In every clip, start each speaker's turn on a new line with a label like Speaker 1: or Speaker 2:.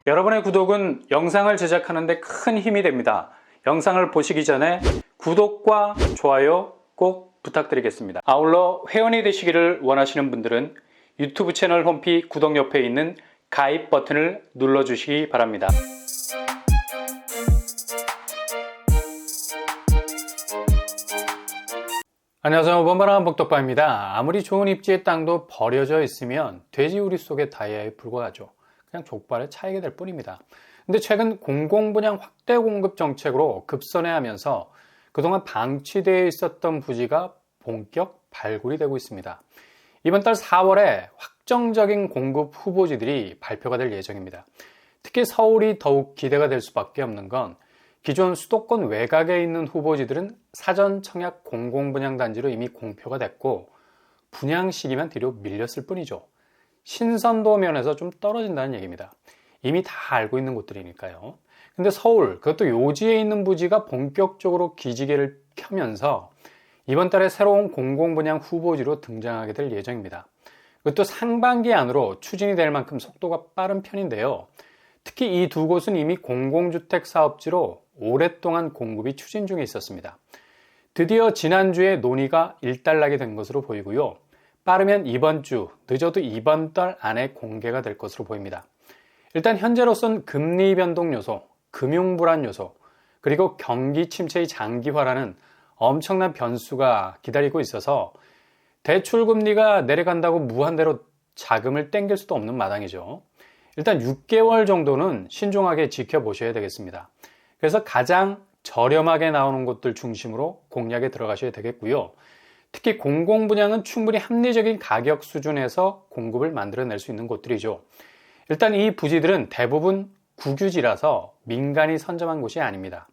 Speaker 1: 여러분의 구독은 영상을 제작하는 데 큰 힘이 됩니다. 영상을 보시기 전에 구독과 좋아요 꼭 부탁드리겠습니다. 아울러 회원이 되시기를 원하시는 분들은 유튜브 채널 홈피 구독 옆에 있는 가입 버튼을 눌러주시기 바랍니다. 안녕하세요. 번번한 복덕바입니다. 아무리 좋은 입지의 땅도 버려져 있으면 돼지우리 속의 다이아에 불과하죠. 그냥 족발에 차이게 될 뿐입니다. 근데 최근 공공분양 확대 공급 정책으로 급선회하면서 그동안 방치되어 있었던 부지가 본격 발굴이 되고 있습니다. 이번 달 4월에 확정적인 공급 후보지들이 발표가 될 예정입니다. 특히 서울이 더욱 기대가 될 수밖에 없는 건 기존 수도권 외곽에 있는 후보지들은 사전 청약 공공분양단지로 이미 공표가 됐고 분양 시기만 뒤로 밀렸을 뿐이죠. 신선도 면에서 좀 떨어진다는 얘기입니다. 이미 다 알고 있는 곳들이니까요. 근데 서울, 그것도 요지에 있는 부지가 본격적으로 기지개를 켜면서 이번 달에 새로운 공공분양 후보지로 등장하게 될 예정입니다. 그것도 상반기 안으로 추진이 될 만큼 속도가 빠른 편인데요. 특히 이 두 곳은 이미 공공주택 사업지로 오랫동안 공급이 추진 중에 있었습니다. 드디어 지난주에 논의가 일단락이 된 것으로 보이고요. 빠르면 이번 주, 늦어도 이번 달 안에 공개가 될 것으로 보입니다. 일단 현재로선 금리 변동 요소, 금융 불안 요소, 그리고 경기 침체의 장기화라는 엄청난 변수가 기다리고 있어서 대출 금리가 내려간다고 무한대로 자금을 땡길 수도 없는 마당이죠. 일단 6개월 정도는 신중하게 지켜보셔야 되겠습니다. 그래서 가장 저렴하게 나오는 곳들 중심으로 공략에 들어가셔야 되겠고요. 특히 공공분양은 충분히 합리적인 가격 수준에서 공급을 만들어낼 수 있는 곳들이죠. 일단 이 부지들은 대부분 국유지라서 민간이 선점한 곳이 아닙니다.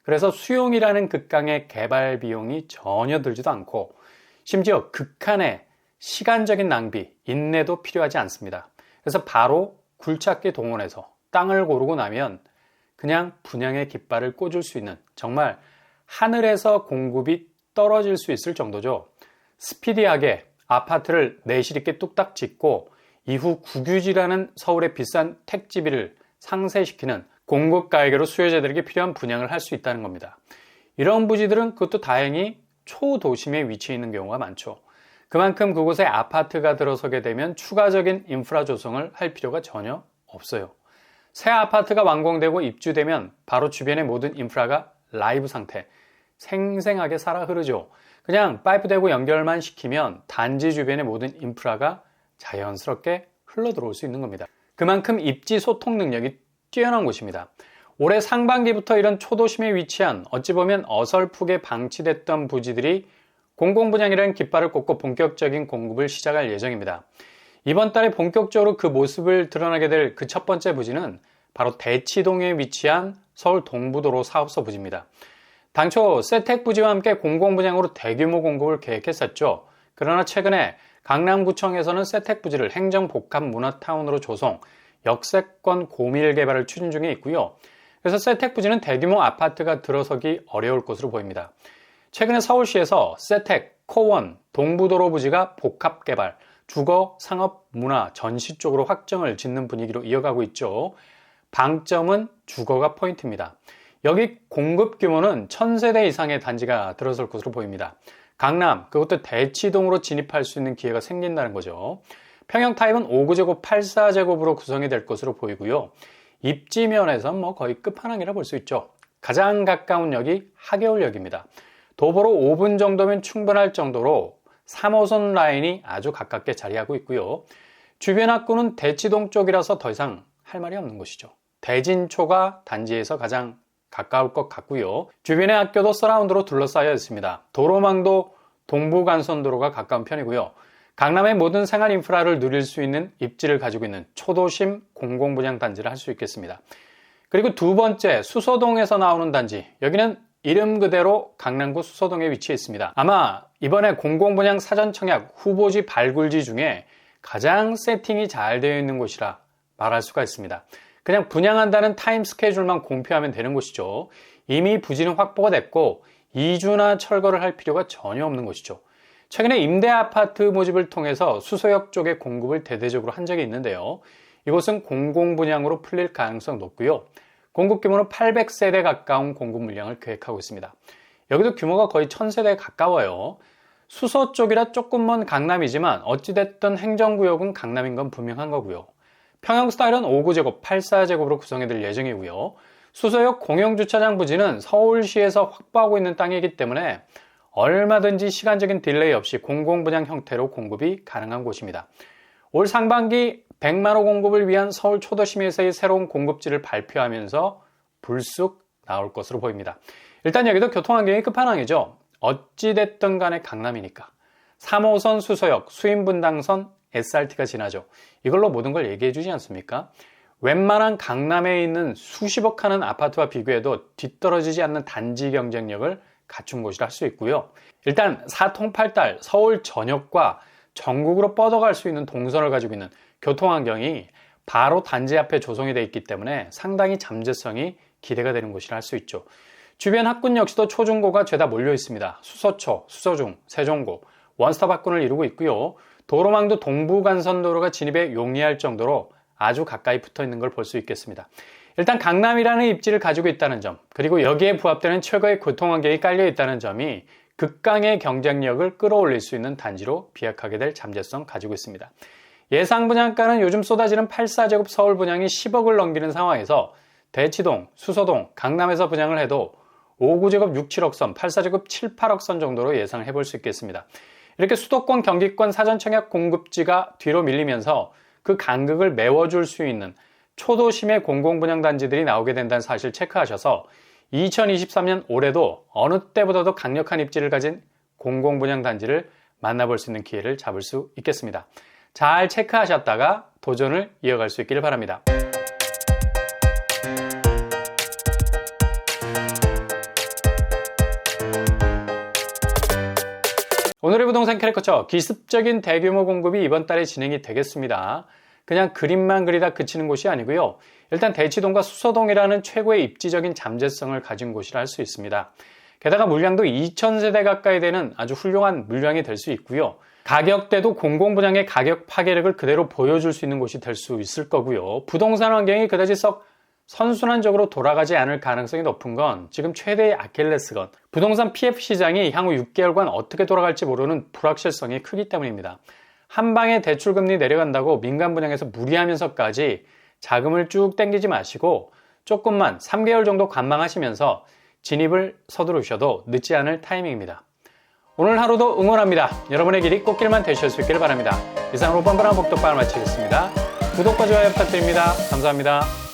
Speaker 1: 그래서 수용이라는 극강의 개발 비용이 전혀 들지도 않고 심지어 극한의 시간적인 낭비, 인내도 필요하지 않습니다. 그래서 바로 굴착기 동원해서 땅을 고르고 나면 그냥 분양의 깃발을 꽂을 수 있는 정말 하늘에서 공급이 떨어질 수 있을 정도죠. 스피디하게 아파트를 내실 있게 뚝딱 짓고 이후 국유지라는 서울의 비싼 택지비를 상쇄시키는 공급 가액으로 수요자들에게 필요한 분양을 할 수 있다는 겁니다. 이런 부지들은 그것도 다행히 초도심에 위치해 있는 경우가 많죠. 그만큼 그곳에 아파트가 들어서게 되면 추가적인 인프라 조성을 할 필요가 전혀 없어요. 새 아파트가 완공되고 입주되면 바로 주변의 모든 인프라가 라이브 상태, 생생하게 살아 흐르죠. 그냥 파이프 대고 연결만 시키면 단지 주변의 모든 인프라가 자연스럽게 흘러 들어올 수 있는 겁니다. 그만큼 입지 소통 능력이 뛰어난 곳입니다. 올해 상반기부터 이런 초도심에 위치한 어찌 보면 어설프게 방치됐던 부지들이 공공분양이라는 깃발을 꽂고 본격적인 공급을 시작할 예정입니다. 이번 달에 본격적으로 그 모습을 드러나게 될 그 첫 번째 부지는 바로 대치동에 위치한 서울 동부도로 사업소 부지입니다. 당초 세택 부지와 함께 공공분양으로 대규모 공급을 계획했었죠. 그러나 최근에 강남구청에서는 세택 부지를 행정복합문화타운으로 조성, 역세권 고밀 개발을 추진 중에 있고요. 그래서 세택 부지는 대규모 아파트가 들어서기 어려울 것으로 보입니다. 최근에 서울시에서 세택, 코원, 동부도로 부지가 복합개발, 주거, 상업, 문화, 전시 쪽으로 확정을 짓는 분위기로 이어가고 있죠. 방점은 주거가 포인트입니다. 여기 공급 규모는 1000세대 이상의 단지가 들어설 것으로 보입니다. 강남, 그것도 대치동으로 진입할 수 있는 기회가 생긴다는 거죠. 평형 타입은 5구제곱 84제곱으로 구성이 될 것으로 보이고요. 입지면에선 거의 끝판왕이라 볼 수 있죠. 가장 가까운 역이 하계울역입니다. 도보로 5분 정도면 충분할 정도로 3호선 라인이 아주 가깝게 자리하고 있고요. 주변 학구는 대치동 쪽이라서 더 이상 할 말이 없는 곳이죠. 대진초가 단지에서 가장 가까울 것 같고요. 주변의 학교도 서라운드로 둘러싸여 있습니다. 도로망도 동부간선도로가 가까운 편이고요. 강남의 모든 생활 인프라를 누릴 수 있는 입지를 가지고 있는 초도심 공공분양 단지를 할 수 있겠습니다. 그리고 두 번째, 수서동에서 나오는 단지. 여기는 이름 그대로 강남구 수서동에 위치해 있습니다. 아마 이번에 공공분양 사전청약 후보지 발굴지 중에 가장 세팅이 잘 되어 있는 곳이라 말할 수가 있습니다. 그냥 분양한다는 타임 스케줄만 공표하면 되는 곳이죠. 이미 부지는 확보가 됐고 2주나 철거를 할 필요가 전혀 없는 곳이죠. 최근에 임대 아파트 모집을 통해서 수서역 쪽에 공급을 대대적으로 한 적이 있는데요. 이곳은 공공분양으로 풀릴 가능성 높고요. 공급 규모는 800세대 가까운 공급 물량을 계획하고 있습니다. 여기도 규모가 거의 1000세대에 가까워요. 수서 쪽이라 조금 먼 강남이지만 어찌됐든 행정구역은 강남인 건 분명한 거고요. 평형 스타일은 5구제곱, 84제곱으로 구성해둘 예정이고요. 수서역 공영주차장 부지는 서울시에서 확보하고 있는 땅이기 때문에 얼마든지 시간적인 딜레이 없이 공공분양 형태로 공급이 가능한 곳입니다. 올 상반기 100만호 공급을 위한 서울 초도심에서의 새로운 공급지를 발표하면서 불쑥 나올 것으로 보입니다. 일단 여기도 교통환경이 끝판왕이죠. 어찌됐든 간에 강남이니까. 3호선 수서역, 수인분당선, SRT가 지나죠. 이걸로 모든 걸 얘기해 주지 않습니까? 웬만한 강남에 있는 수십억 하는 아파트와 비교해도 뒤떨어지지 않는 단지 경쟁력을 갖춘 곳이라 할 수 있고요. 일단 사통팔달 서울 전역과 전국으로 뻗어갈 수 있는 동선을 가지고 있는 교통환경이 바로 단지 앞에 조성이 되어 있기 때문에 상당히 잠재성이 기대가 되는 곳이라 할 수 있죠. 주변 학군 역시도 초중고가 죄다 몰려 있습니다. 수서초, 수서중, 세종고, 원스톱 학군을 이루고 있고요. 도로망도 동부간선도로가 진입에 용이할 정도로 아주 가까이 붙어 있는 걸 볼 수 있겠습니다. 일단 강남이라는 입지를 가지고 있다는 점, 그리고 여기에 부합되는 최고의 교통환경이 깔려 있다는 점이 극강의 경쟁력을 끌어올릴 수 있는 단지로 비약하게 될 잠재성 가지고 있습니다. 예상 분양가는 요즘 쏟아지는 84제곱 서울 분양이 10억을 넘기는 상황에서 대치동, 수서동, 강남에서 분양을 해도 5구제곱 6, 7억 선, 84제곱 7, 8억 선 정도로 예상을 해볼 수 있겠습니다. 이렇게 수도권, 경기권 사전청약 공급지가 뒤로 밀리면서 그 간극을 메워줄 수 있는 초도심의 공공분양단지들이 나오게 된다는 사실 체크하셔서 2023년 올해도 어느 때보다도 강력한 입지를 가진 공공분양단지를 만나볼 수 있는 기회를 잡을 수 있겠습니다. 잘 체크하셨다가 도전을 이어갈 수 있기를 바랍니다. 오늘의 부동산 캐릭터처 기습적인 대규모 공급이 이번 달에 진행이 되겠습니다. 그냥 그림만 그리다 그치는 곳이 아니고요. 일단 대치동과 수서동이라는 최고의 입지적인 잠재성을 가진 곳이라 할 수 있습니다. 게다가 물량도 2000세대 가까이 되는 아주 훌륭한 물량이 될 수 있고요. 가격대도 공공분양의 가격 파괴력을 그대로 보여줄 수 있는 곳이 될 수 있을 거고요. 부동산 환경이 그다지 썩 선순환적으로 돌아가지 않을 가능성이 높은 건 지금 최대의 아킬레스건, 부동산 PF 시장이 향후 6개월간 어떻게 돌아갈지 모르는 불확실성이 크기 때문입니다. 한 방에 대출금리 내려간다고 민간 분양에서 무리하면서까지 자금을 쭉 땡기지 마시고 조금만 3개월 정도 관망하시면서 진입을 서두르셔도 늦지 않을 타이밍입니다. 오늘 하루도 응원합니다. 여러분의 길이 꽃길만 되실 수 있기를 바랍니다. 이상으로 뻔뻔한 복덕방을 마치겠습니다. 구독과 좋아요 부탁드립니다. 감사합니다.